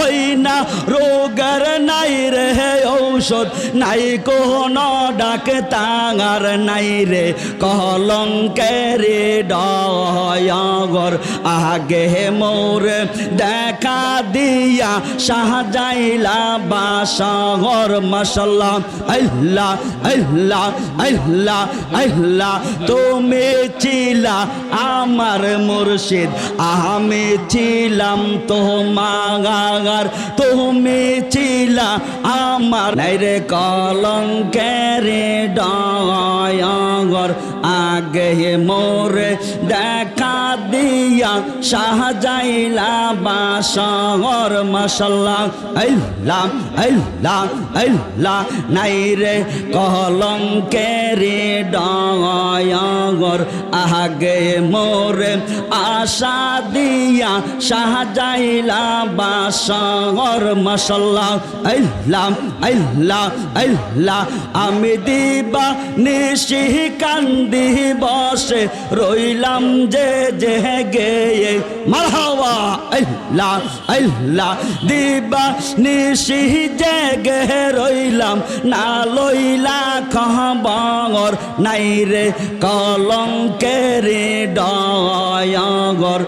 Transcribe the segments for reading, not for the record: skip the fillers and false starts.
ওই না রোগের নাই রে ঔষধ, নাই কোনো ডাক্তার নাই রে কলঙ্কের ডগর। আগে মোরে দেখা দিয়া সাজাইলা বাসঘর। মাশাআল্লাহ আল্লাহ আল্লাহ আল্লাহ আল্লাহ। তুমি ছিলা আমার মুর্শিদ, আমি ছিলাম তোমার। তুমি ছিলা আমার নাই রে কলঙ্কের ডগর। আগে মোরে দেখা দিয়া সাজাইলা বাসঘর। মাশাআল্লাহ আল্লাহ আল্লাহ আল্লাহ। নাই রে কলঙ্কের ডগর। আগে মোরে আশা দিয়া সাজাইলা বাসঘর। মাশাআল্লাহ আল্লাহ আল্লাহ আল্লাহ। আমি দিবা নিশি কান্দি বসে রইলাম যে গেয়ে। মারহাবা আল্লাহ আল্লাহ। দিবা নিশি জেগে রইলাম না লইলা খবর। নাই রে কলঙ্কের ডগর।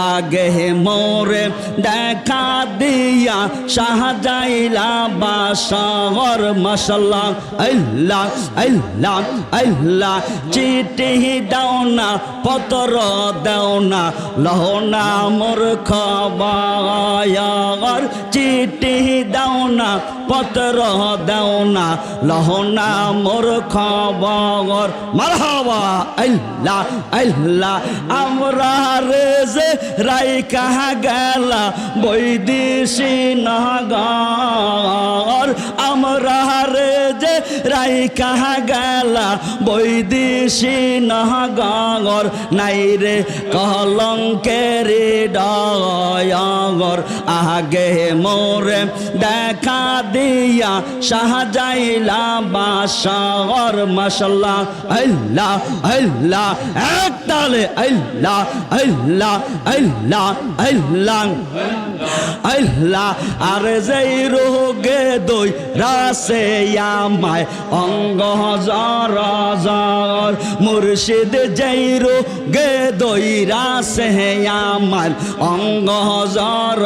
আগে মোরে দেখা দিয়া সাজাইলা বাসঘর। মাশাআল্লাহ আল্লাহ আল্লাহ আল্লাহ। চিঠি দাও না পত্র দাও না লহনা মোর খবর। চিঠি দাও না পত্র দাও না লহনা মোর খবর। মারহাবা আল্লাহ আল্লাহ। আমরা রে যে রাইকা গেলা বৈদেশি নগর। আমরা রে যে রাইকা গেলা বৈদেশি নগর। নাই রে কলঙ্কের ডগর। আগে মোরে দেখা দিয়া সাজাইলা বাসঘর। মাশাআল্লাহ আল্লাহ আল্লাহ। এক তালে আল্লাহ আল্লাহ আল্লাহ আল্লাহ আল্লাহ। আর যেই রোগে দই রাসে আমায় অঙ্গ জর জর। মুর্শিদ যেই রোগে দই রাসে আমায় অঙ্গ জর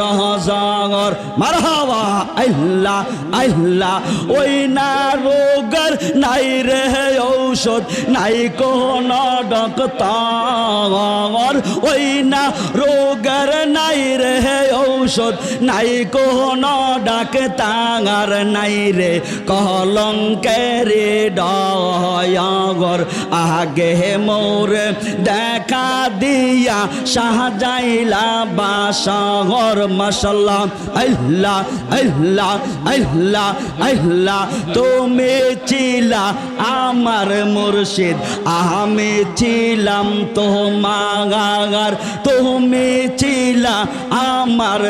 জর। মারহাবা আল্লাহ আল্লাহ। ওই না রোগের নাই রে ঔষধ, নাই কোনো ডাক্তার। ওই না রোগের নাই রে ঔষধ, নাই কোনো ডাক্তার নাই রে কলঙ্কের ডগর। আগে মোরে দেখা দিয়া সাজাইলা বাসঘর। মাশাআল্লাহ আল্লাহ আল্লাহ আল্লাহ আল্লাহ। তুমি ছিলা আমার মুর্শিদ, আমি ছিলাম তোমার। তুমি ছিলা আমার